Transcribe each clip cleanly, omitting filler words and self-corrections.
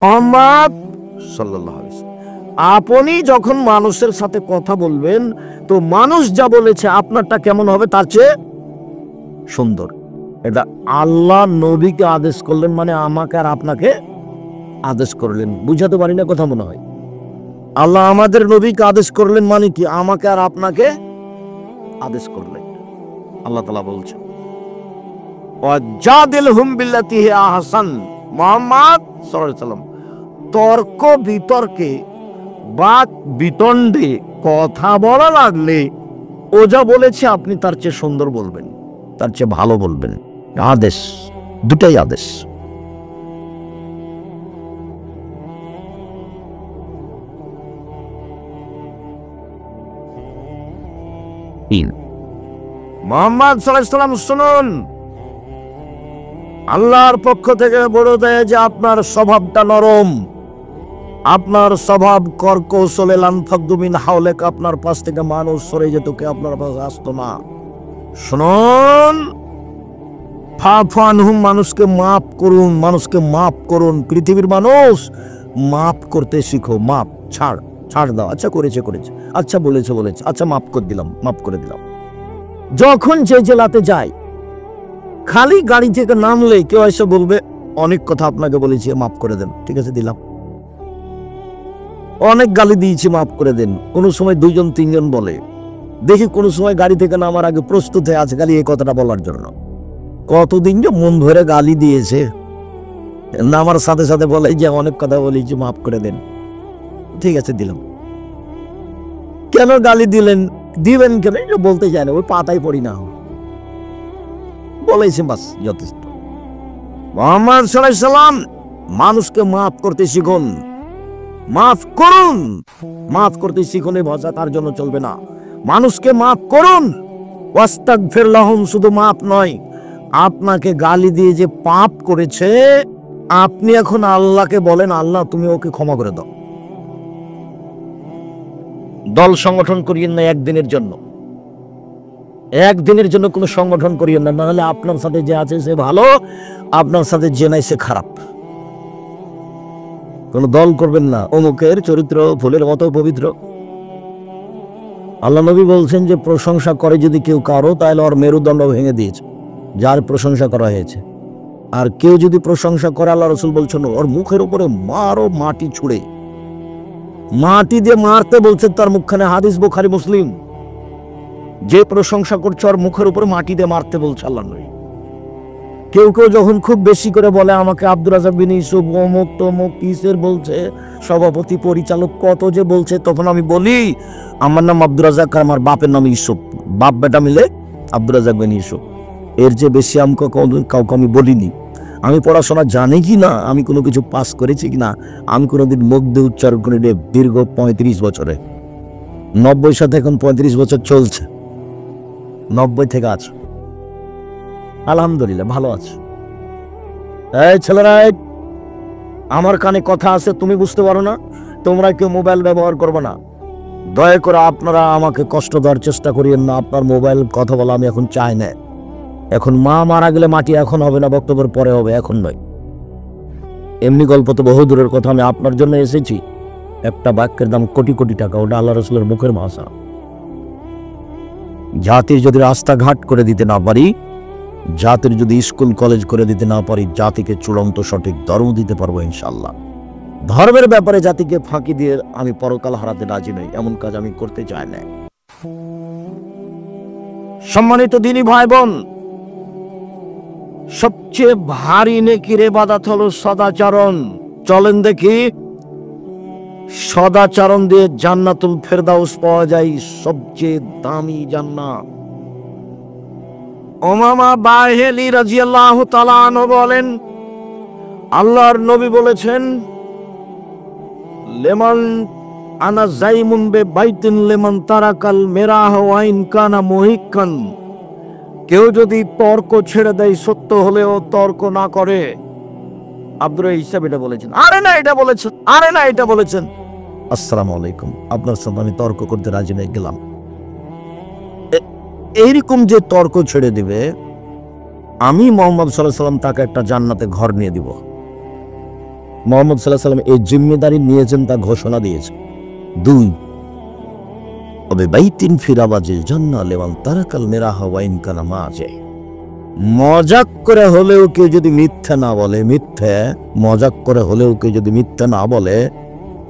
মুহাম্মদ সাল্লাল্লাহু আলাইহি ওয়াসাল্লাম, আপনি যখন মানুষের সাথে কথা বলবেন তো মানুষ যা বলেছে আপনারটা কেমন হবে তার চেয়ে সুন্দর। এটা আল্লাহ নবীকে আদেশ করলেন, মানে আমাকে আর আপনাকে আদেশ করলেন। বুঝাতে পারি না কথা মনে হয়? আল্লাহ আমাদের নবীকে আদেশ করলেন মানে কি? আমাকে আর আপনাকে আদেশ করলেন। আল্লাহ তাআলা বলছেন ওয়াজাদিলহুম বিল্লাতি হিয়া আহসান। মুহাম্মদ সাল্লাল্লাহু আলাইহি ওয়াসাল্লাম, তর্ক বিতর্কে বা বিতণ্ডে কথা বলা লাগলে ও যা বলেছে আপনি তার চেয়ে সুন্দর বলবেন, তার চেয়ে ভালো বলবেন। আদেশ, দুটাই আদেশ। মুহাম্মদ সাল্লাল্লাহু আলাইহি ওয়াসাল্লাম, শুনুন, আল্লাহর পক্ষ থেকে বলে দেয় যে আপনার স্বভাবটা নরম, আপনার স্বভাব কর্কশলে লানফাকদু মিন হাওলেক, আপনার পাশ থেকে মানুষ সরে যেত, কে আপনার পাশে আসতো না। শুনুন, ফাফু আনহুম, মানুষকে মাফ করুন, মানুষকে মাফ করুন। পৃথিবীর মানুষ, মাফ করতে শিখো। মাফ, ছাড়, ছাড় দাও। আচ্ছা করেছে, আচ্ছা বলেছে, আচ্ছা মাফ করে দিলাম, মাফ করে দিলাম। যখন যে জেলাতে যায়, খালি গাড়ি থেকে নামলে কেউ এসে বলবে অনেক কথা আপনাকে বলেছি, মাফ করে দেন। ঠিক আছে, দিলাম। অনেক গালি দিয়েছি, মাফ করে দেন। কোনো সময় দুইজন তিনজন বলে, দেখি কোনো সময় গাড়ি থেকে নামার আগে প্রস্তুত হয়ে আছে খালি এই কথাটা বলার জন্য। কতদিন যে মন ভরে গালি দিয়েছে, নামার সাথে সাথে বলে যে অনেক কথা বলেছি, মাফ করে দেন। ঠিক আছে, দিলাম। কেন গালি দিলেন, দিবেন কেন বলতে চায় না, ওই পাতায় পড়ি না, বলেছে বাস, যথেষ্ট। মুহাম্মদ সাল্লাল্লাহু আলাইহি ওয়াসাল্লাম, মানুষকে মাফ করতে শিখুন, মাফ করুন, মাফ করতে শিখুন। এই ভাষা তার জন্য চলবে না। মানুষকে মাফ করুন, ওয়াস্তাগফির লাহুম, শুধু মাফ নয়, আপনাকে গালি দিয়ে যে পাপ করেছে আপনি এখন আল্লাহকে বলেন, আল্লাহ তুমি ওকে ক্ষমা করে দাও। দল সংগঠন করিয়েন না একদিনের জন্য, একদিনের জন্য কোনো সংগঠন করিয়েন না, নাহলে আপনার সাথে যে আছে সে ভালো, আপনার সাথে যে নাই সে খারাপ। কোন দল করবেন না, অমুকের চরিত্র ফুলের মতো পবিত্র। আল্লাহ নবী বলছেন যে প্রশংসা করে যদি কেউ কারো, তাহলে ওর মেরুদণ্ড ভেঙে দিয়েছে, যার প্রশংসা করা হয়েছে। আর কেউ যদি প্রশংসা করে, আল্লাহ রাসূল বলছেন ওর মুখের উপরে মারো, মাটি ছুঁড়ে, মাটি দিয়ে মারতে বলছে তার মুখখানে। হাদিস বুখারী মুসলিম। যে প্রশংসা করছে ওর মুখের উপরে মাটি দিয়ে মারতে বলছে আল্লাহ নবী। কেউ কেউ যখন খুব বেশি করে বলে আমাকে আব্দুর রাজ্জাক বিন ইউসুফ অমুক তমুক কিসের বলছে, সভাপতি পরিচালক কত যে বলছে, তখন আমি বলি আমার নাম আব্দুর রাজ্জাক, আমার বাপের নাম ইউসুফ, বাপ বেটা মিলে আব্দুর রাজ্জাক বিন ইউসুফ। এর যে বেশি আমাকে কাউকে আমি বলিনি। আমি পড়াশোনা জানি কি না, আমি কোনো কিছু পাস করেছি কিনা, আমি কোনোদিন মুখ দিয়ে উচ্চারণ করে দীর্ঘ 35 বছরে, 90 সাথে এখন 35 বছর চলছে, 90 থেকে আছে, আলহামদুলিল্লাহ ভালো আছে। এই ছেলেরা, আমার কানে কথা আছে, তুমি বুঝতে পারো না, তোমরা কেউ মোবাইল ব্যবহার করবে না, দয়া করে আপনারা আমাকে কষ্ট দেওয়ার চেষ্টা করিয়েন না। আপনার মোবাইল কথা বলা আমি এখন চাই না। এখন মা মারা গেলে মাটি এখন হবে না, বক্তব্যের পরে হবে, এখন নয়। এমনি গল্প তো বহু দূরের কথা। আমি আপনার জন্য এসেছি, একটা বাক্যের দাম কোটি কোটি টাকা, ওটা আল্লাহ রাসূলের মুখের ভাষা। জাতির যদি রাস্তাঘাট করে দিতে না পারি, জাতির যদি স্কুল কলেজ করে দিতে না পারি, জাতিকে চূড়ান্ত সঠিক ধর্ম দিতে পারবো ইনশাআল্লাহ। ধর্মের ব্যাপারে জাতিকে ফাঁকি দিয়ে আমি পরকাল হারাতে রাজি নই, এমন কাজ আমি করতে চাই না। সম্মানিত দ্বীনি ভাই বোন, সবচেয়ে ভারী নেকির ইবাদত হলো সদাচরণ। চলেন দেখি, সদাচরণ দিয়ে জান্নাতুল ফেরদাউস পাওয়া যায়, সবচেয়ে দামি জান্নাত। উমামা বাহিলি রাদিয়াল্লাহু তাআলা আনহু বলেন, আল্লাহর নবী বলেছেন, লেমান আনা জাইমুন বে বাইতিন লেমান তারাকাল মিরাহ ওয়া ইন কানা মুহিক্কান। কেউ যদি তর্ক ছেড়ে দেয়, সত্য হলেও তর্ক না করে। আব্দুর হিসাব এটা বলেছেন, আরে না এটা বলেছেন, আরে না এটা বলেছেন। আসসালামু আলাইকুম, আপনার সাথে আমি তর্ক করতে রাজি নই, গেলাম। এইরকম যে তর্ক ছেড়ে দিবে, আমি মুহাম্মদ সাল্লাল্লাহু আলাইহি ওয়াসাল্লাম তাকে একটা জান্নাতে ঘর নিয়ে দিব। মুহাম্মদ সাল্লাল্লাহু আলাইহি ওয়াসাল্লাম এই জিম্মেদারি নিয়েছেন, তা ঘোষণা দিয়েছে। 2, তবে বাইতিন ফিরাবাজিল জান্নাহ লিমান তারাকাল মিরাহা ওয়া ইন কানা মাজে। মজাক করে হলেও কেউ যদি মিথ্যা না বলে, মজাক করে হলেও কেউ যদি মিথ্যা না বলে,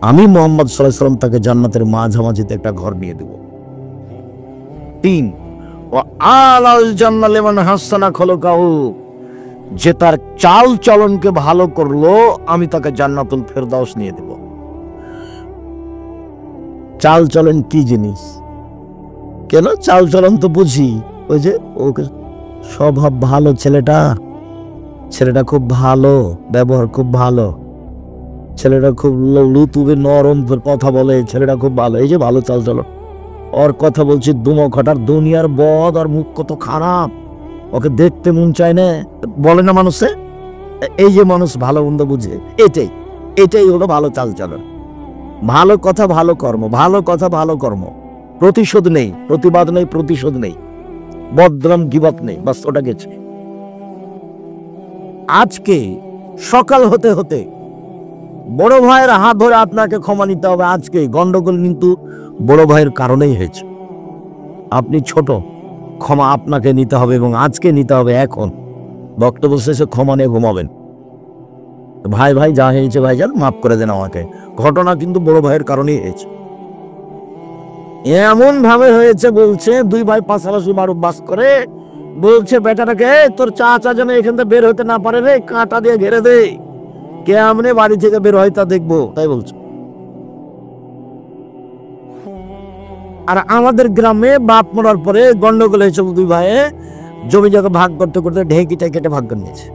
আমি মুহাম্মদ সাল্লাল্লাহু আলাইহি ওয়াসাল্লাম তাকে জান্নাতের মাঝামাঝিতে একটা ঘর নিয়ে দেব। 3, ওয়া আলাল জান্নাহ লিমান হাসানা খলকাহু, যে তার চাল চলনকে ভালো করলো আমি তাকে জান্নাতুল ফেরদাউস নিয়ে দেব। চাল চলন কি জিনিস? কেন চাল চলন তো বুঝি, ওই যে ওকে স্বভাব ভালো, ছেলেটা খুব ভালো, ব্যবহার খুব ভালো, ছেলেটা খুব লুতুবে নরম কথা বলে, ছেলেটা খুব ভালো, এই যে ভালো চাল চলন। ওর কথা বলছি দুমো খটার দুনিয়ার বদ, আর মুখ কত খারাপ, ওকে দেখতে মন চায় না, বলে না মানুষে। এই যে মানুষ ভালো মন্দ বুঝে, এটাই হলো ভালো চাল চলন। ভালো কথা ভালো কর্ম, ভালো কথা ভালো কর্ম, প্রতিশোধ নেই, প্রতিবাদ নেই, প্রতিশোধ নেই, বদনাম গিবত নেই, বাস ওটা গেছে। আজকে সকাল হতে হতে বড় ভাইয়ের হাত ধরে আপনাকে ক্ষমা নিতে হবে। আজকে গন্ডগোল কিন্তু বড় ভাইয়ের কারণেই হয়েছে। আপনি ছোট, ক্ষমা আপনাকে নিতে হবে, এবং আজকে নিতে হবে। এখন বক্তব্য শেষে ক্ষমা নিয়ে ঘুমাবেন। ভাই যা হয়েছে ভাইজান মাফ করে দেন আমাকে। ঘটনা কিন্তু বড় ভাইয়ের কারণেই হয়েছে। এমন ভাবে হয়েছে, বলছে 2 ভাই পাশাপাশি বাস করে, বলছে বেটাটাকে তোর চাচা যেন এখান থেকে বের হতে না পারে রে, কাঁটা দিয়ে ঘেরে দে, কেমনে বাড়ি থেকে বের হয় তা দেখবো, তাই বলছে। আর আমাদের গ্রামে বাপ মরার পরে গন্ডগোল হয়েছে, 2 ভাইয়ে জমি জায়গা ভাগ করতে করতে ঢেকিটা কেটে ভাগ করে নিয়েছে।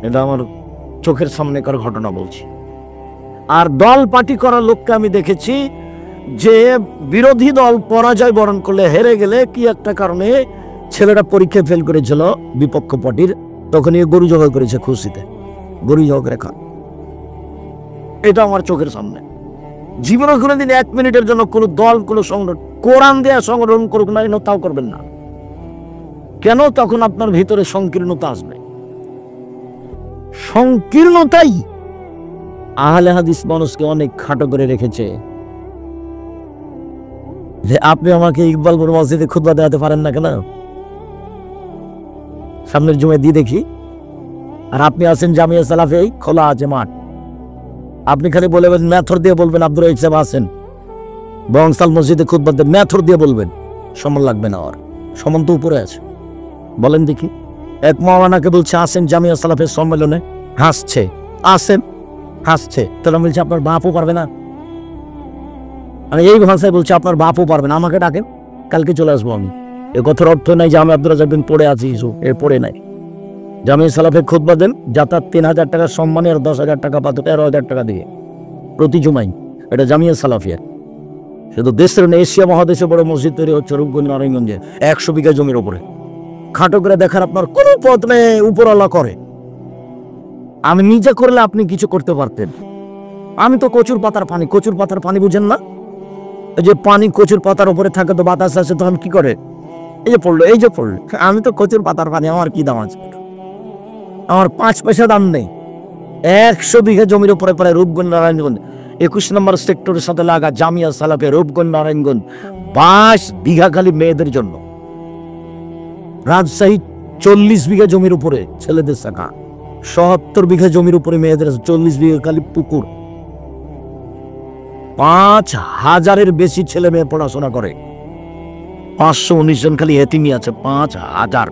এটা আমার চোখের সামনেকার ঘটনা বলছি। আর দল পার্টি করার লোককে আমি দেখেছি যে বিরোধী দল পরাজয় বরণ করলে, হেরে গেলে কি একটা কারণে ছেলেটা পরীক্ষা ফেল করেছিল বিপক্ষ পার্টির, তখন গরু জবাই করেছে খুশিতে, গরু জবাই করে খা। এটা আমার চোখের সামনে। জীবনে কোনোদিন 1 মিনিটের জন্য কোনো দল, কোনো সংগঠন, কোরআন দেয়া সংগঠন করুক না, তাও করবেন না। কেন? তখন আপনার ভিতরে সংকীর্ণতা আসবে। সংকীর্ণতাই আহলে হাদিস মানুষকে অনেক খাটো করে রেখেছে। যে আপনি আমাকে ইকবালপুর মসজিদে খুতবা দেওয়াতে পারেন না কেন? সামনের জুমায় দিয়ে দেখি। আর আপনি আছেন জামিয়া সালাফে, খোলা আছে মাঠ, আপনি খালি বলবেন, মেথর দিয়ে বলবেন আব্দুর রহিম সাহেব আছেন বংশাল মসজিদে খুতবা দিয়ে, মেথর দিয়ে বলবেন, সমান লাগবে না। আর সমান তো উপরে আছে। বলেন দেখি, এক মাওলানাকে বলছে আসেন জামিয়া সালাফের সম্মেলনে, হাসছে, আসেন, হাসছে, তাহলে বলছে আপনার বাপও পারবে না। আমি এই ভাষায় বলছি আপনার বাপও পারবে না, আমাকে ডাকেন, কালকে চলে আসবো আমি। এ কথার অর্থ নাই যে আমি আব্দুর রাজ্জাক বিন পড়ে আছি, এ পড়ে নাই। জামিয়া সালাফে খুতবা দেন, যাতায়াত 3000 টাকা সম্মানে, আর 10,000 টাকা পাতে, 13,000 টাকা দিয়ে প্রতি জুমাই। এটা জামিয়া সালাফিয়া। শুধু দেশের এশিয়া মহাদেশে বড় মসজিদ তৈরি হচ্ছে রূপগঞ্জ নারায়ণগঞ্জে 100 বিঘা জমির উপরে। খাটো করে দেখার আপনার কোনো পথ নেই, উপরওয়ালা করে। আমি নিজে করলে আপনি কিছু করতে পারতেন। আমি তো কচুর পাতার পানি বুঝেন না? এই যে পানি কচুর পাতার উপরে থাকে, তো বাতাস আসে, তখন কি করে? এই যে পড়লো। আমি তো কচুর পাতার পানি, আমার কি দাম আছে? আমার 5 পয়সা দাম নেই। 100 বিঘা জমির উপরে প্রায় রূপগঞ্জ নারায়ণগঞ্জ 21 নম্বর সেক্টরের সাথে লাগা জামিয়া সালাফে রূপগঞ্জ নারায়ণগঞ্জ 22 বিঘা খালি মেয়েদের জন্য। রাজশাহী 40 বিঘা জমির উপরে ছেলেদের শাখা, 70 বিঘা জমির উপরে মেয়েদের, 40 বিঘা খালি পুকুর। 5,000-এর বেশি ছেলে মেয়ে পড়াশোনা করে। 519 জন খালি এতিমি আছে, 5,000।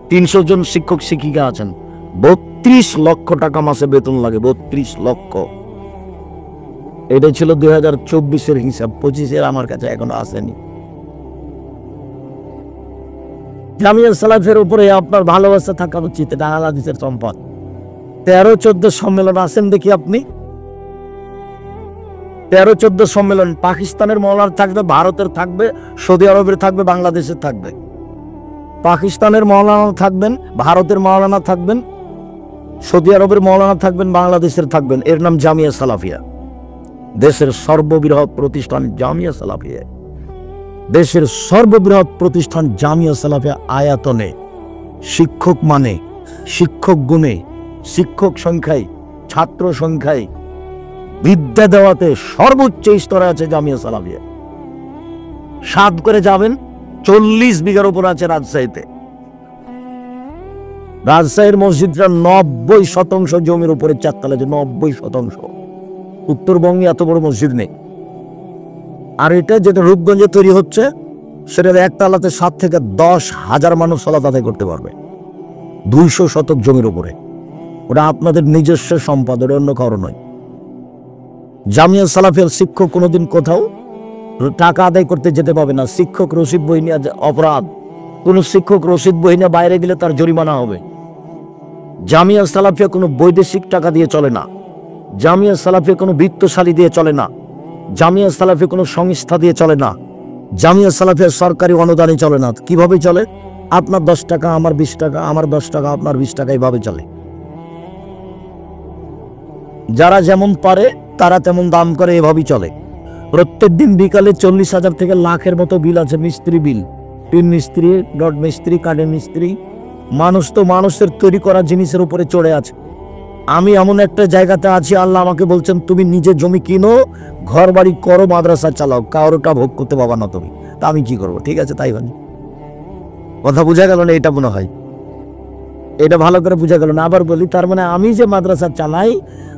300 জন শিক্ষক শিক্ষিকা আছেন। 32 লক্ষ টাকা মাসে বেতন লাগে, 32 লক্ষ। এটা ছিল 2024-এর হিসাব, 25-এর আমার কাছে এখনো আসেনি। জামিয়া সালাফের উপরে আপনার ভালোবাসা থাকা উচিত, এটা আহলে হাদিসের সম্পদ। 13-14 সম্মেলন আসেন দেখি আপনি। 13-14 সম্মেলন পাকিস্তানের মৌলানা থাকবে, ভারতের থাকবে, সৌদি আরবের থাকবে, বাংলাদেশের থাকবে। পাকিস্তানের মৌলানা থাকবেন, ভারতের মৌলানা থাকবেন, সৌদি আরবের মৌলানা থাকবেন, বাংলাদেশের থাকবেন। এর নাম জামিয়া সালাফিয়া। দেশের সর্ববৃহৎ প্রতিষ্ঠান জামিয়া সালাফিয়া। দেশের সর্ববৃহৎ প্রতিষ্ঠান জামিয়া সালাফিয়া। আয়াতনে, শিক্ষক মানে, শিক্ষক গুণে, শিক্ষক সংখ্যায়, ছাত্র সংখ্যায়, বিদ্যা দেওয়াতে সর্বোচ্চ স্তরে আছে জামিয়া সালাফিয়া। 7 করে যাবেন, 40 বিঘার উপর আছে রাজশাহীতে। রাজশাহীর মসজিদটা 90% জমির উপরে চারতলা আছে, 90%। উত্তরবঙ্গে এত বড় মসজিদ নেই। আর এটা যেটা রূপগঞ্জে তৈরি হচ্ছে, সেটা একতলাতে 7 থেকে 10,000 মানুষ সালাত আদায় করতে পারবে, 200 শতক জমির উপরে। ওটা আপনাদের নিজস্ব সম্পদ, ওটা অন্য কারো নয়। জামিয়া সালাফিয়ার শিক্ষক কোনোদিন কোথাও টাকা আদায় করতে যেতে পাবে না। শিক্ষক রসিদ বই নিয়ে অপরাধ। কোন শিক্ষক রসিদ বই নিয়ে বাইরে গেলে তার জরিমানা হবে। জামিয়া সালাফিয়া কোনো বৈদেশিক টাকা দিয়ে চলে না। জামিয়া সালাফিয়া কোনো বিত্তশালী দিয়ে চলে না। জামিয়া সালাফিয়া কোনো সংস্থা দিয়ে চলে না। জামিয়া সালাফিয়া সরকারি অনুদানে চলে না। কিভাবে চলে? আপনার 10 টাকা, আমার 20 টাকা, আমার 10 টাকা, আপনার 20 টাকা, এইভাবে চলে। যারা যেমন পারে তারা তেমন দাম করে, এভাবেই চলে। প্রত্যেক দিন বিকালে 40,000 থেকে লাখের মতো বিল আছে, মিস্ত্রি বিল, টিন মিস্ত্রি, রড মিস্ত্রি, কাঠের মিস্ত্রি। মানুষ তো মানুষের তৈরি করা জিনিসের উপরে চড়ে আছে। আমি এমন একটা জায়গাতে আছি, আল্লাহ আমাকে বলছেন তুমি নিজে জমি কিনো, ঘর বাড়ি করো, মাদ্রাসা চালাও, কারোটা ভোগ করতে পাবা না তুমি। তা আমি কি করবো? ঠিক আছে, তাই বানি। কথা বোঝা গেল না? এটা মনে হয় এটা ভালো করে বোঝা গেল না। আবার বলি, তার মানে আমি যে মাদ্রাসা চালাই,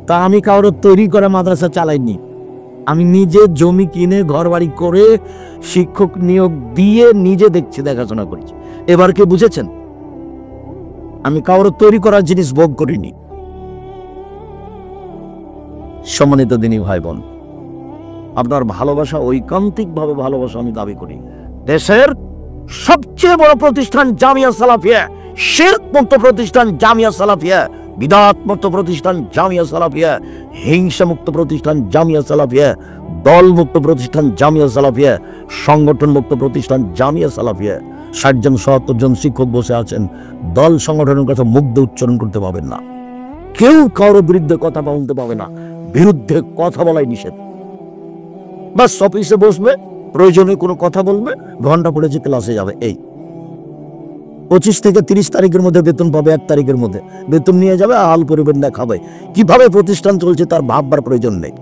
তা আমি কারোর তৈরি করা মাদ্রাসা চালাইনি। আমি নিজে জমি কিনে ঘর বাড়ি করে শিক্ষক নিয়োগ দিয়ে নিজে দেখছি, দেখাশোনা করছি। এবার কি বুঝেছেন? আমি কারোর তৈরি করার জিনিস ভোগ করিনি। সম্মানিত দিনী ভাই বোন, আপনার ভালোবাসা, ঐকান্তিক ভাবে ভালোবাসা আমি দাবি করি। দেশের সবচেয়ে বড় প্রতিষ্ঠান জামিয়া সালাফিয়া, শিরক মুক্ত প্রতিষ্ঠান জামিয়া সালাফিয়া, বিদআত মুক্ত প্রতিষ্ঠান জামিয়া সালাফিয়া, হিংসা মুক্ত প্রতিষ্ঠান জামিয়া সালাফিয়া, দল মুক্ত প্রতিষ্ঠান জামিয়া সালাফিয়া, সংগঠন মুক্ত প্রতিষ্ঠান জামিয়া সালাফিয়া। 60 জন 70 জন শিক্ষক বসে আছেন, দল সংগঠনের কথা মুখ দিয়ে উচ্চারণ করতে পাবেন না। কেউ কারোর বিরুদ্ধে কথা বলতে পাবে না, বিরুদ্ধে কথা বলাই নিষেধ। বাস অফিসে বসবে, প্রয়োজনে কোনো কথা বলবে, ঘন্টা পড়েছে, ক্লাসে যাবে। এই 25 থেকে 30 তারিখের মধ্যে বেতন পাবে, 1 তারিখের মধ্যে বেতন নিয়ে যাবে, আল পরিবেন না খাবে। কিভাবে প্রতিষ্ঠান চলছে তার ভাববার প্রয়োজন নেই,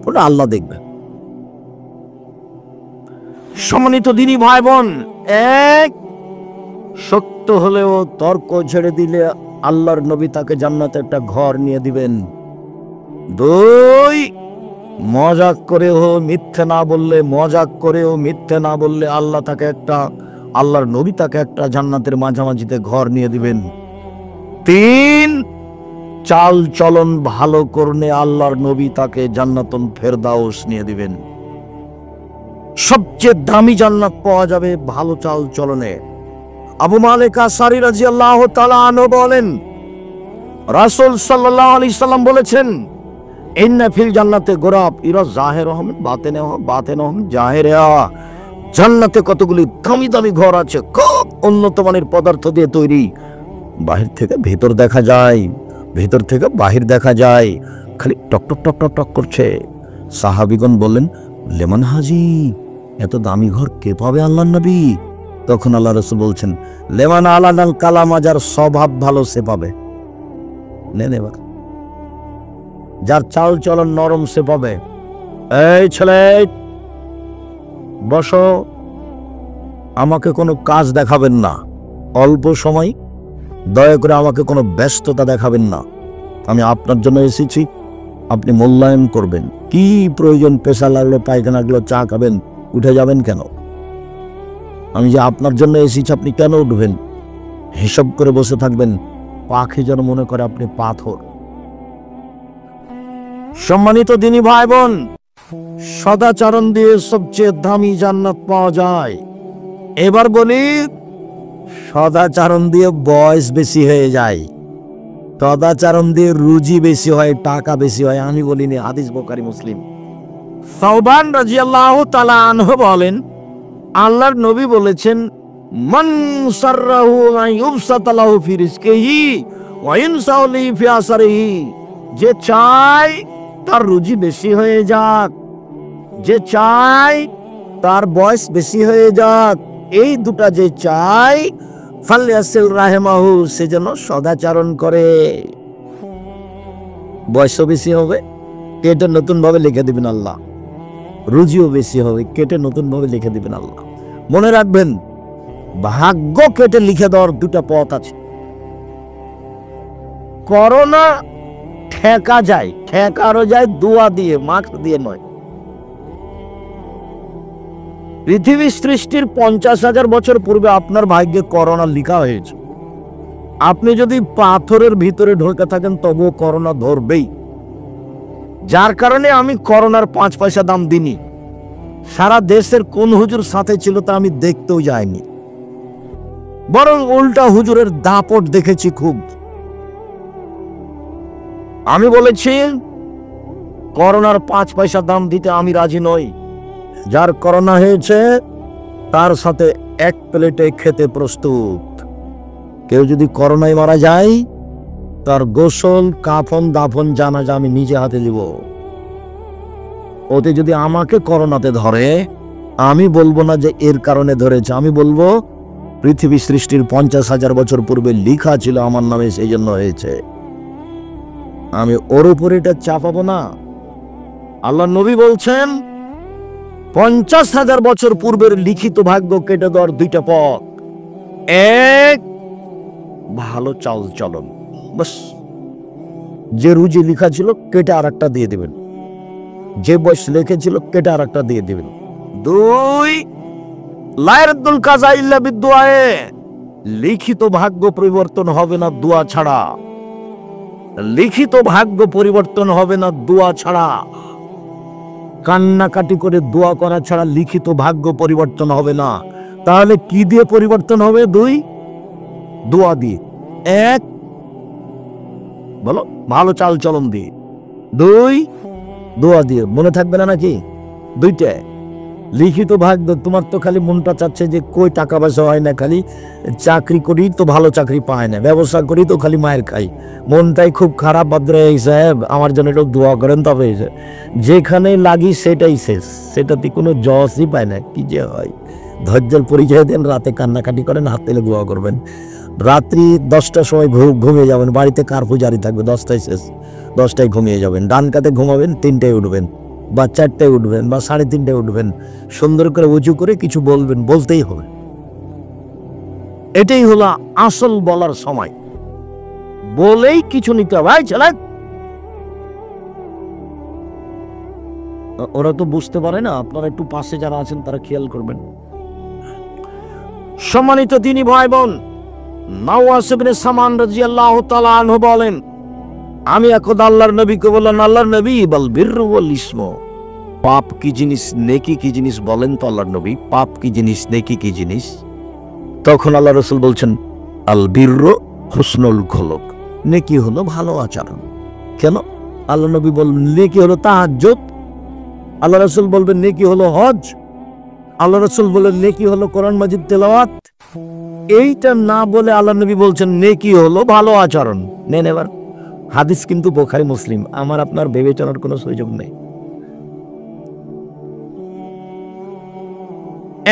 ওটা আল্লাহ দেখবে। সম্মানিত দিনী ভাই বোন, এক, সত্য হলেও তর্ক ছেড়ে দিলে আল্লাহর নবী তাকে জান্নাতে একটা ঘর নিয়ে দিবেন। 2, মজাক করেও মিথ্যে না বললে, মজাক করেও মিথ্যে না বললে আল্লাহর নবী তাকে একটা জান্নাতের মাঝামাঝিতে ঘর নিয়ে দিবেন। 3, চাল চলন ভালো করলে আল্লাহর নবী তাকে জান্নাতুল ফেরদাউস নিয়ে দিবেন। সবচেয়ে দামি জান্নাত পাওয়া যাবে ভালো চাল চলনে। আবু মালিক আশআরী রাদিয়াল্লাহু তাআলা আনহু বলেন, রাসূল সাল্লাল্লাহু আলাইহি সাল্লাম বলেছেন, ইন্না ফিল জান্নাতে গোরাব ইরা জাহিরুহুম বাতিনুহুম জাহিরা। জান্নাতে কতগুলি দামি দামি ঘর আছে, খুব উন্নত মানের পদার্থ দিয়ে তৈরি। বাহির থেকে ভেতর দেখা যায়, ভেতর থেকে বাহির দেখা যায়, খালি টক টক টক টক টক করছে। সাহাবীগণ বললেন, লেমান হাজি, এত দামি ঘর কে পাবে আল্লাহর নবী? তখন আল্লাহ রাসূল বলছেন, লেমান আলানাল কালাম, যার স্বভাব ভালো সে পাবে। নেন এবার, যার চাল চলন নরম সে পাবে। এই ছেলে, বসো, আমাকে কোনো কাজ দেখাবেন না, অল্প সময়, দয়া করে আমাকে কোনো ব্যস্ততা দেখাবেন না। আমি আপনার জন্য এসেছি, আপনি মূল্যায়ন করবেন। কি প্রয়োজন? পেশা লাগলো, পায়খানা লাগলো, চা খাবেন, উঠে যাবেন কেন? আমি যে আপনার জন্য এসেছি, আপনি কেন উঠবেন? হিসাব করে বসে থাকবেন, পাখি যেন মনে করে আপনি পাথর। সম্মানিত দিনী ভাই বোন, সদাচরণ দিয়ে সবচেয়ে দামি জান্নাত পাওয়া যায়। এবার বলি, সদাচরণ দিয়ে বয়স বেশি হয়ে যায়, সদাচরণ দিয়ে রুজি বেশি হয়, টাকা বেশি হয়। আমি বলিনি, হাদিস বুখারী মুসলিম। সাওবান রাদিয়াল্লাহু তাআলা আনহু বলেন, আল্লাহর নবী বলেছেন, মান সাররাহু আন ইউবসাতা লাহু ফি রিজকিহি ওয়া ইনসাউ লি ফি আসরিহি। যে চায় তার রুজি বেশি হয়ে যাক, যে চায় তার বয়স বেশি হয়ে যাক, এই দুটা যে চায়, ফালিয়াসিল রাহিমাহু, সে যেন সদাচরণ করে। বয়সও বেশি হবে, কেটে নতুন ভাবে লিখে দিবেন আল্লাহ। রুজিও বেশি হবে, কেটে নতুন ভাবে লিখে দিবেন আল্লাহ। মনে রাখবেন, ভাগ্য কেটে লিখে দেওয়ার দুটা পথ আছে। করোনা ঠেকা যায়, ঠেকারও যায় দোয়া দিয়ে, মাস্ক দিয়ে নয়। পৃথিবী সৃষ্টির 50,000 বছর পূর্বে আপনার ভাগ্যে করোনা লিখা হয়েছে। আপনি যদি পাথরের ভিতরে ঢোকে থাকেন তবুও করোনা ধরবেই। যার কারণে আমি করোনার 5 পয়সা দাম দিইনি। সারা দেশের কোন হুজুর সাথে ছিল তা আমি দেখতেও যাইনি, বরং উল্টা হুজুরের দাপট দেখেছি খুব। আমি বলেছি করোনার 5 পয়সা দাম দিতে আমি রাজি নই। যার করোনা হয়েছে তার সাথে এক প্লেটে খেতে প্রস্তুত। কেউ যদি করোনায় মারা যায়, তার গোসল, কাফন, দাফন, জানাজা আমি নিজে হাতে দিব। ওতে যদি আমাকে করোনাতে ধরে, আমি বলবো না যে এর কারণে ধরেছে, আমি বলবো পৃথিবী সৃষ্টির 50,000 বছর পূর্বে লিখা ছিল আমার নামে, সেই জন্য হয়েছে। আমি ওর উপরে এটা চাপাবো না। আল্লাহ নবী বলছেন 50,000 বছর পূর্বের লিখিত ভাগ্য কেটে দেওয়ার দুইটা পথ। এক, ভালো চাল চলন, বাস। যে রুজি লিখা ছিল কেটে আর একটা দিয়ে দিবেন, যে বয়স লিখেছিল কেটে আর একটা দিয়ে দিবেন। দুই, লায়রদুল কাজা ইল্লা বিদুআয়ে, লিখিত ভাগ্য পরিবর্তন হবে না দোয়া ছাড়া। লিখিত ভাগ্য পরিবর্তন হবে না দোয়া ছাড়া। কান্নাকাটি করে দোয়া করা ছাড়া লিখিত ভাগ্য পরিবর্তন হবে না। তাহলে কি দিয়ে পরিবর্তন হবে? দুই, দোয়া দিয়ে। এক, বলো, ভালো চাল চলন দিয়ে। দুই, দোয়া দিয়ে। মনে থাকবে না নাকি? দুইটা লিখিত ভাগ্য। তোমার তো খালি মনটা চাচ্ছে যে কই টাকা পয়সা হয় না, খালি চাকরি করি তো ভালো চাকরি পায় না, ব্যবসা করি তো খালি মায়ের খাই, মনটাই খুব খারাপ। ভদ্রাই সাহেব আমার জন্য একটু দোয়া করেন। তবে যেখানে লাগি সেটাই শেষ, সেটাতে কোনো জসই পায় না। কি যে হয়, ধৈর্যের পরিচয় দেন, রাতে কান্নাকাটি করেন, হাত তেলে দোয়া করবেন। রাত্রি 10টার সময় ঘুমিয়ে যাবেন, বাড়িতে কার্ফু জারি থাকবে, 10টায় শেষ, 10টায় ঘুমিয়ে যাবেন। ডান কাতে ঘুমাবেন, 3টায় উঠবেন বা 4টায় উঠবেন বা 3:30টায় উঠবেন। সুন্দর করে উঁচু করে কিছু বলবেন, বলতেই হবে। এটাই হলো আসল বলার সময়। বলেই কিছু নিতে হবে। ওরা তো বুঝতে পারে না, আপনারা একটু পাশে যারা আছেন তারা খেয়াল করবেন। সম্মানিত দিনী ভাই বোন, নাওয়াস ইবনে সামান রাদিয়াল্লাহু তাআলা আনহু বলেন, আমি একদা আল্লাহর নবীকে বললাম, আল্লাহর নবী, বল বিররু ওয়াল ইসমু, পাপ কি জিনিস, নেকি কি জিনিস বলেন তো আল্লাহর নবী, পাপ কি জিনিস, নেকি কি জিনিস? তখন আল্লাহ রাসূল বলছেন, আল বিররু হুসনুল খুলুক, নেকি হলো ভালো আচরণ। কেন? আল্লাহ নবী বলবেন নেকি হলো তাহাজ্জুদ, আল্লাহ রাসূল বলবেন নেকি হলো হজ, আল্লাহ রাসূল বলেন নেকি হলো কোরআন মাজিদ তেলাওয়াত। এইটা না বলে আল্লাহ নবী বলছেন নেকি হলো ভালো আচরণ। নেন এবার, হাদিস কিন্তু বুখারী মুসলিম, আমার আপনার বিবেচনার কোনো সুযোগ নেই।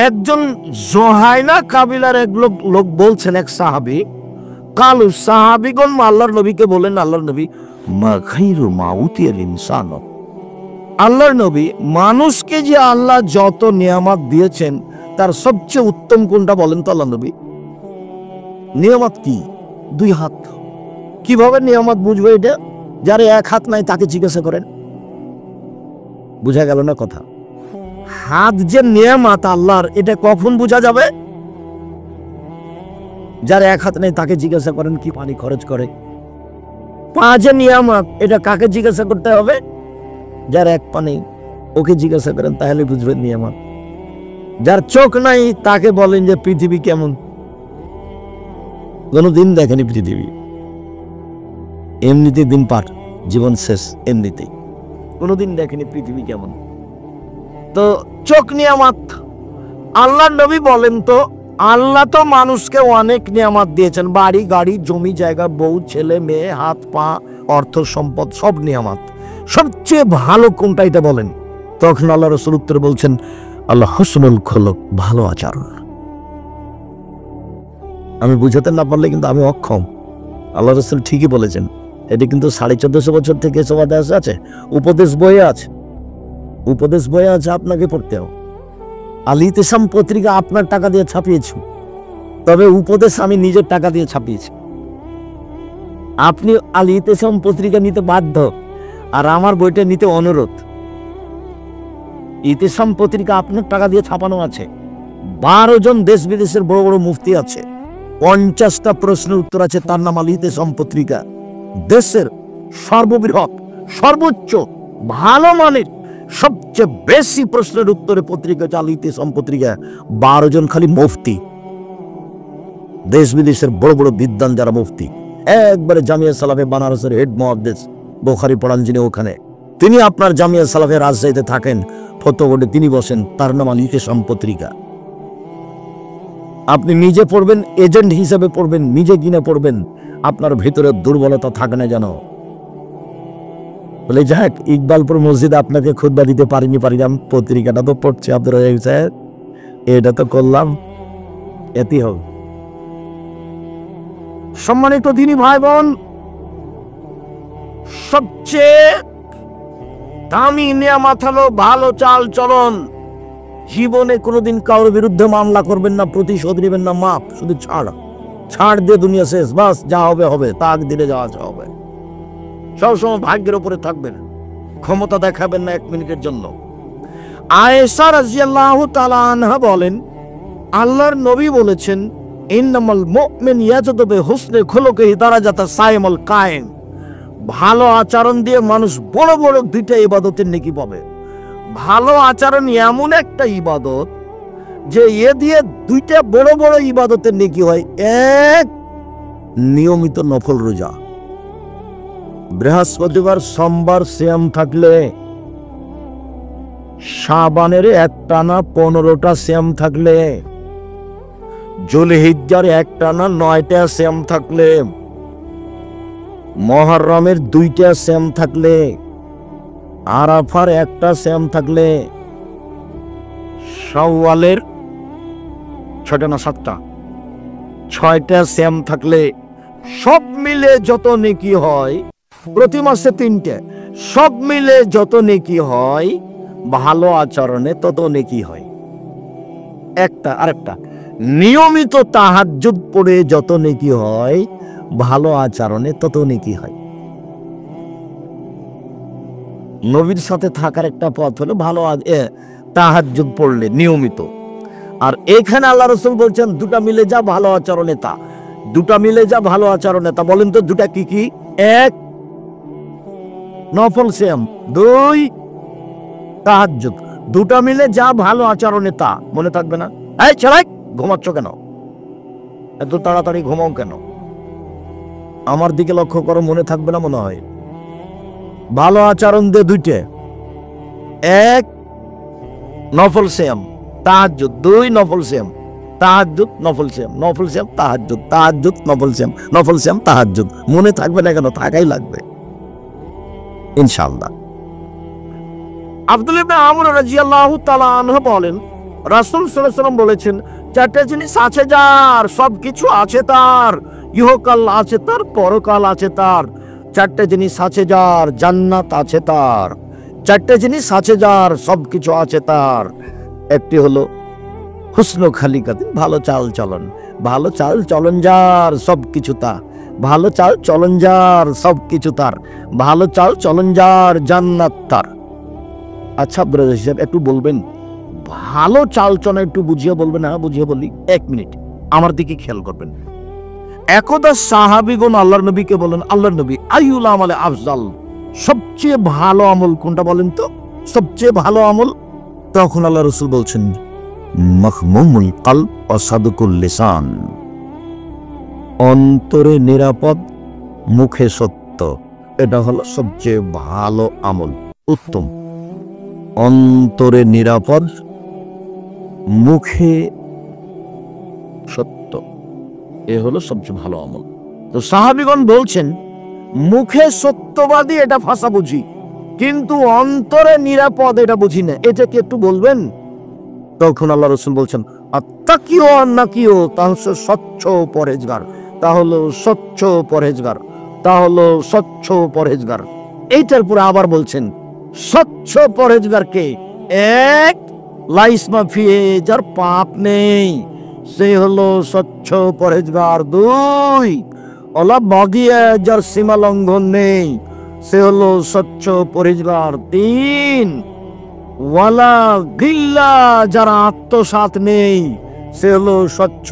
একজন জোহাইনা কাবিলার এক লোক বলছেন, এক সাহাবী, কালু সাহাবীগণ আল্লাহর নবীকে বলেন, আল্লাহর নবী, মা খাইরু মা উতিয়াল ইনসান, আল্লাহর নবী, মানুষকে যে আল্লাহ যত নিয়ামত দিয়েছেন তার সবচেয়ে উত্তম কোনটা বলেন তো আল্লাহ নবী? নিয়ামত কি? 2 হাত। কিভাবে নিয়ামত বুঝবো এটা? যার 1 হাত নাই তাকে জিজ্ঞাসা করেন। বুঝা গেল না কথা? হাত যে নিয়ামত আল্লাহর, এটা কখন বোঝা যাবে? যার 1 হাত নেই তাকে জিজ্ঞাসা করেন কি পানি খরচ করে। পা যে নিয়ামত, এটা কাকে জিজ্ঞাসা করতে হবে? যার 1 পা নেই ওকে জিজ্ঞাসা করেন, তাহলে বুঝবেন নিয়ামত। যার চোখ নাই তাকে বলেন যে পৃথিবী কেমন, কোনদিন দেখেনি পৃথিবী, এমনিতে দিন পার, জীবন শেষ এমনিতেই, কোনদিন দেখেনি পৃথিবী কেমন। তো চোখ নিয়ামত। আল্লাহর নবী বলেন তো, আল্লাহ তো মানুষকে অনেক নিয়ামত দিয়েছেন, বাড়ি গাড়ি জমি জায়গা বউ ছেলে মেয়ে হাত পা অর্থ সম্পদ সব নিয়ামত, সবচেয়ে ভালো কোনটা এটা বলেন? তখন আল্লাহ রাসূল উত্তর বলছেন, আল্লাহ হুসনুল খুলুক, ভালো আচরণ। আমি বুঝাতে না পারলে কিন্তু আমি অক্ষম। আল্লাহ রাসূল ঠিকই বলেছেন, এটি কিন্তু 1450 বছর থেকে সমাজে আছে, উপদেশ বইয়ে আছে, উপদেশ বইয়ে আছে, আপনাকে পড়তে হবে। আল ইতিসাম পত্রিকা আপনার টাকা দিয়ে ছাপিয়েছি, তবে উপদেশ আমি নিজের টাকা দিয়ে ছাপিয়েছি। আপনি আল ইতিসাম পত্রিকা নিতে বাধ্য, আর আমার বইটা নিতে অনুরোধ। ইতিসাম পত্রিকা আপনার টাকা দিয়ে ছাপানো আছে, 12 জন দেশ বিদেশের বড় বড় মুফতি আছে, 50টা প্রশ্নের উত্তর আছে, তার নাম আল ইতিসাম পত্রিকা। দেশের সর্ববৃহৎ, সর্বোচ্চ, ভালো মানের, সবচেয়ে বেশি প্রশ্নের উত্তরে পত্রিকা আল ইতিসাম পত্রিকা। 12 জন খালি মুফতি, দেশ বিদেশের বড় বড় বিদ্বান যারা মুফতি, একবারে জামিয়া সালাফে বানারসের হেড মুহাদ্দিস, বুখারী পড়ান যিনি, ওখানে তিনি আপনার জামিয়া সালাফে রাজশাহীতে থাকেন, ফতোয়া বোর্ডে তিনি বসেন, তার নাম আল ইতিসাম পত্রিকা। আপনি নিজে পড়বেন, এজেন্ট হিসেবে পড়বেন, নিজে কিনে পড়বেন, আপনার ভিতরে দুর্বলতা থাকে না যেন। বলে যাক, ইকবালপুর মসজিদে আপনাকে খুতবা দিতে পারিলাম, পত্রিকাটা তো পড়ছে আব্দুর রাজ্জাক সাহেব, এটা তো করলাম, এটি হবে। সম্মানিত দিনী ভাই বোন, সবচেয়ে দামি নিয়ামত হলো ভালো চাল চলন। জীবনে কোনোদিন কারোর বিরুদ্ধে মামলা করবেন না, প্রতিশোধ নেবেন না, মাপ, শুধু ছাড় দিয়ে দুনিয়া শেষ, বাস, যা হবে হবে, তাক দিলে যাওয়া হবে। সবসময় ভাগ্যের উপরে থাকবেন, ক্ষমতা দেখাবেন না 1 মিনিটের জন্য। আয়েশা রাদিয়াল্লাহু তাআলা আনহা বলেন, আল্লাহর নবী বলেছেন, ইন্নামাল মুমিন ইয়াজদু বিহুসনি খুলুকিহি দারাজাতা সাইমুল কায়েম। ভালো আচরণ দিয়ে মানুষ বড় বড় 2টা ইবাদতের নেকি পাবে। ভালো আচরণ এমন একটা ইবাদত যে এ দিয়ে 2টা বড় বড় ইবাদতের নেকি হয়। এক, নিয়মিত নফল রোজা, বৃহস্পতিবার সোমবার সিয়াম থাকলে, শাবানের একটানা 15টা সিয়াম থাকলে, যুলহিজ্জার একটানা 9টা সিয়াম থাকলে, মুহররমের 2টা সিয়াম থাকলে, আরাফার 1টা সিয়াম থাকলে, শাওয়ালের 6টা না 7টা, 6টা সিয়াম থাকলে, সব মিলে যত নেকি হয়, প্রতি মাসে 3টে, সব মিলে যত নেকি হয়, ভালো আচরণে তত নেকি হয়। একটা আরেকটা, নিয়মিত তাহাজ্জুদ পড়ে যত নেকি হয়, ভালো আচরণে তত নেকি হয়। নবীর সাথে থাকার একটা পথ হলো ভালো তাহাজ্জুদ পড়লে নিয়মিত। আর এখানে আল্লাহ রাসূল বলছেন, 2টা মিলে যা ভালো আচরণে তা, 2টা মিলে যা ভালো আচরণে তা। বলেন তো 2টা কি কি? 1, নফল সিয়াম, 2, তাহাজ্জুদ। 2টা মিলে যা ভালো আচরণে তা। মনে থাকবে না? এই ছেলে, ঘুমাচ্ছ কেন? এত তাড়াতাড়ি ঘুমাও কেন? আমার দিকে লক্ষ্য করো, মনে থাকবে না মনে হয়। ভালো আচরণ দিয়ে 2টে, 1 নফল সিয়াম, তাহাজ্জুদ, 2 নফল সিয়াম, তাহাজ্জুদ, নফল সিয়াম, নফল সিয়াম, তাহাজ্জুদ, তাহাজ্জুদ, নফল সিয়াম, নফল সিয়াম, তাহাজ্জুদ। মনে থাকবে না কেন? থাকাই লাগবে ইনশাআল্লাহ। আব্দুল্লাহ ইবনে আমর রাদিয়াল্লাহু তাআলা আনহু বলেন, রাসূল সাল্লাল্লাহু আলাইহি ওয়াসাল্লাম বলেছেন, 4টে জিনিস আছে যার, সবকিছু আছে তার, ইহকাল আছে তার, পরকাল আছে তার। 4টে জিনিস আছে যার, জান্নাত আছে তার। 4টে জিনিস আছে যার, সবকিছু আছে তার। একটি হলো হুসনু খালিকাতিন, ভালো চাল চলন। ভালো চাল চলন যার, সবকিছু তার। ভালো চাল চলন যার, সবকিছু তার। ভালো চাল চলন যার, জান্নাত তার। আচ্ছা আব্দুর রাজ্জাক সাহেব, একটু বলবেন, ভালো চাল চলন একটু বুঝিয়ে বলবেন? হ্যাঁ, বুঝিয়ে বলি। 1 মিনিট আমার দিকে খেয়াল করবেন। একদা সাহাবীগণ আল্লাহর নবীকে বলেন, আল্লাহর নবী, আইয়ুল আমালে আফজাল, সবচেয়ে ভালো আমল কোনটা বলেন তো? সবচেয়ে ভালো আমল? তখন আল্লাহ রাসূল বলছেন, মাহমুমুল কলব ওয়া সাদকুল লিসান, অন্তরে নিরাপদ, মুখে সত্য। এটা হলো সবচেয়ে ভালো আমল, উত্তম। অন্তরে নিরাপদ, মুখে সত্য, এ হলো সবচেয়ে ভালো আমল। তো সাহাবীগণ বলছেন, মুখে সত্যবাদী এটা ভাষা বুঝি, কিন্তু অন্তরে নিরাপদ এটা বুঝি না, এটা কি একটু বলবেন? তখন আল্লাহ রাসূল বলছেন, আত্তাকিও আন্নাকিও, তা হচ্ছে স্বচ্ছ পরহেজগার, তা হলো স্বচ্ছ পরহেজগার। তা হলো স্বচ্ছ পরহেজগার। এইটার পরে আবার বলছেন স্বচ্ছ পরহেজগারকে এক, লাইসমা ফিয়ে যার পাপ নেই সে হলো স্বচ্ছ পরহেজগার। দুই, ওলা বাগিয়ে যার সীমা লঙ্ঘন নেই সে হলো স্বচ্ছ পরহেজগার। তিন, ওয়ালা গিল্লা যারা আত্মসাৎ নেই সে হলো স্বচ্ছ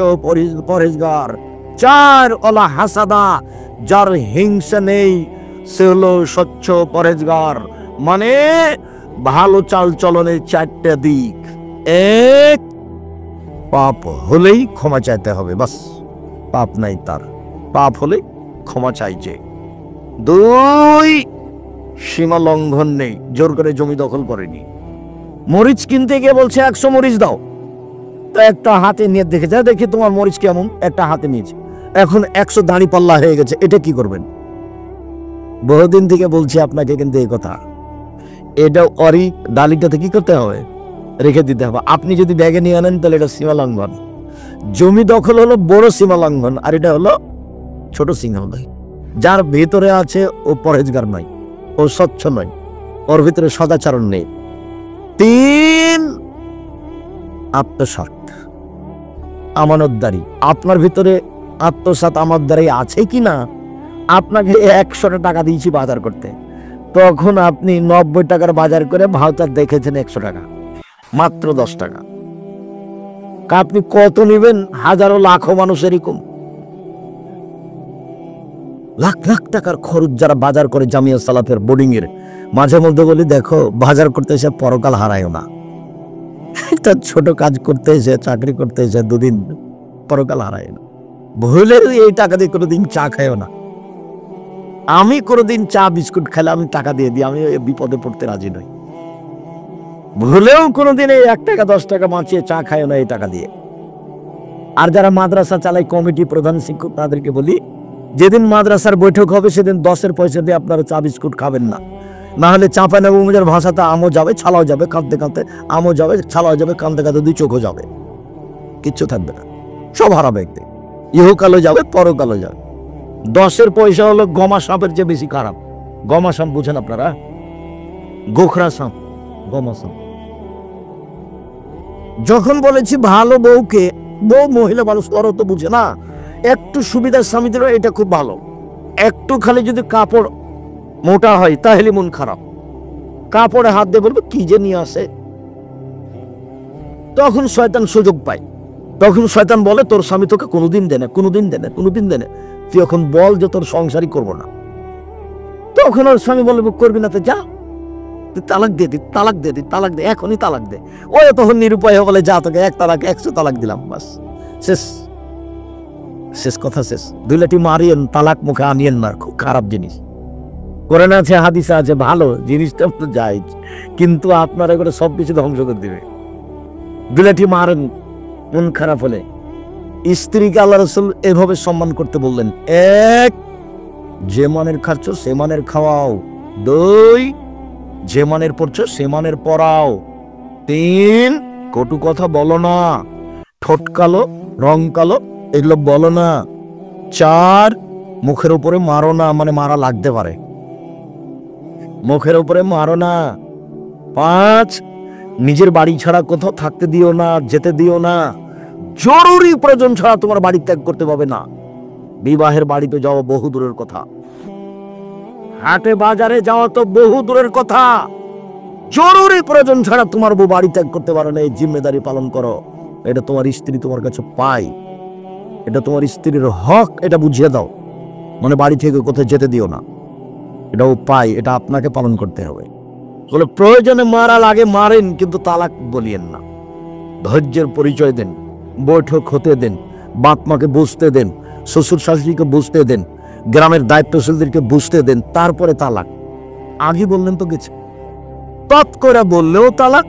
পরহেজগার। চার, ওলা হাসাদা যার হিংসা নেই সে হলো স্বচ্ছ পরহেজগার। মানে ভালো চাল চলনের চারটা দিক। এক, পাপ হলেই ক্ষমা চাইতে হবে, বাস, পাপ নাই তার, পাপ হলে ক্ষমা চাইছে। দুই, সীমা লঙ্ঘন নেই, জোর করে জমি দখল করেনি। মরিচ কিনতে গিয়ে বলছে 100 মরিচ দাও, তো একটা হাতে নিয়ে দেখে যায়, দেখি তোমার মরিচ কেমন, একটা হাতে নিয়েছে, এখন 100 দাঁড়ি পাল্লা হয়ে গেছে, এটা কি করবেন? বহুদিন থেকে বলছি আপনাকে, কিন্তু এই কথা, এটা অরি ডালিটাতে কি করতে হবে? রেখে দিতে হবে। আপনি যদি ব্যাগে নিয়ে আনেন তাহলে এটা সীমা লঙ্ঘন। জমি দখল হলো বড় সীমা লঙ্ঘন, আর এটা হলো ছোট সীমা লঙ্ঘন। যার ভেতরে আছে ও পরহেজগার নয়, ও স্বচ্ছ নয়, ওর ভিতরে সদাচরণ নেই। তিন, আত্মসাৎ, আমানতদারি। আপনার ভিতরে আত্মসাৎ আমানতদারি আছে কিনা? আপনাকে 100 টাকা দিয়েছি বাজার করতে, তখন আপনি 90 টাকার বাজার করে ভাউচার দেখেছেন 100 টাকা, মাত্র 10 টাকা। আপনি কত নেবেন? হাজারো লাখো মানুষ এরকম লাখ লাখ টাকার খরচ যারা বাজার করে জামিয়া সালাফের বোর্ডিং এর, মাঝে মধ্যে বলি দেখো বাজার করতে এসে পরকাল হারায়ও না। একটা ছোট কাজ করতে এসে, চাকরি করতে এসে 2 দিন পরকাল হারায় না। ভুলে এই টাকা দিয়ে কোনোদিন চা খায়ও না। আমি কোনোদিন চা বিস্কুট খেলে আমি টাকা দিয়ে দিই, আমি বিপদে পড়তে রাজি নই। ভুলেও কোনোদিন এই 1 টাকা 10 টাকা বাঁচিয়ে চা খায় না এই টাকা দিয়ে। আর যারা মাদ্রাসা চালায়, কমিটি, প্রধান শিক্ষক, তাদেরকে বলি যেদিন মাদ্রাসার বৈঠক হবে সেদিন 10-এর পয়সা দিয়ে আপনারা চা বিস্কুট খাবেন না, না হলে চাঁপাইনবাবগঞ্জের ভাষাতে আমও যাবে, ছালাও যাবে, কাঁদতে কাঁদতে, আমও যাবে, ছালাও যাবে, কাঁদতে কাঁদতে 2 চোখও যাবে, কিচ্ছু থাকবে না, সব হারাবে একদিন। ইহকালও যাবে, পরকালও যাবে। 10-এর পয়সা হলো গমা সাপের চেয়ে বেশি খারাপ। গমা সাপ বুঝেন আপনারা? গোখরা সাপ, গমা সাপ। যখন বলেছি ভালো বউকে, বউ মহিলা মানুষ, ওরা তো বুঝে না, একটু সুবিধার স্বামীদের এটা খুব ভালো, একটু খালি যদি কাপড় মোটা হয় তাহলে মন খারাপ, কাপড়ে হাত দিয়ে বলবে কি যে নিয়ে আসে, তখন শয়তান সুযোগ পায়, তখন শয়তান বলে তোর স্বামী তোকে কোনোদিন দেনে, কোনোদিন দেনে, কোনোদিন দেনে, তুই এখন বল যে তোর সংসারই করবো না। তখন ওর স্বামী বলবে করবি না তো যা, তুই তালাক দিয়ে দি, তালাক দিয়ে দি, তালাক দে, এখনই তালাক দে। ওই তখন নিরুপায় বলে যা তোকে 1 তালাক 100 তালাক দিলাম, বাস শেষ, শেষ কথা শেষ। 2 লাঠি মারিয়েন, তালাক মুখে আনিয়েন না, খুব খারাপ জিনিস। কোরআনে আছে, হাদিসে আছে, ভালো জিনিসটা তো জায়েজ, কিন্তু আপনারা করে সবকিছু ধ্বংস করে দিবে। 2 লাঠি মারেন মন খারাপ হলে। স্ত্রীকে আল্লাহ রাসূল এভাবে সম্মান করতে বললেন, 1, যে মানের খাচ্ছ সে মানের খাওয়াও। 2, যে মানের পড়ছো সে মানের পড়াও। 3, কটু কথা বলো না, ঠোঁট কালো, রং কালো, এগুলো বলো না। 4, মুখের উপরে মারো না, মানে মারা লাগতে পারে, মুখের উপরে মারো না। 5, নিজের বাড়ি ছাড়া কোথাও থাকতে দিও না, যেতে দিও না, জরুরি প্রয়োজন ছাড়া তোমার বাড়ি ত্যাগ করতে পারবে না। বিবাহের বাড়িতে যাওয়া বহু দূরের কথা, হাটে বাজারে যাওয়া তো বহু দূরের কথা, জরুরি প্রয়োজন ছাড়া তোমার বউ বাড়ি ত্যাগ করতে পারে না। এই জিম্মেদারি পালন করো, এটা তোমার স্ত্রী তোমার কাছে পায়, এটা তোমার স্ত্রীর হক, এটা বুঝিয়ে দাও। মানে বাড়ি থেকে কোথাও যেতে দিও না, এটাও পাই, এটা আপনাকে পালন করতে হবে। বলে প্রয়োজনে মারা লাগে মারেন, কিন্তু তালাক বলিয়েন না। ধৈর্যের পরিচয় দেন, বৈঠক হতে দেন, বাপ মাকে বুঝতে দেন, শ্বশুর শাশুড়িকে বুঝতে দেন, গ্রামের দায়িত্বশীলদেরকে বুঝতে দেন, তারপরে তালাক। আগে বললেন তো গেছে, তৎ করে বললেও তালাক,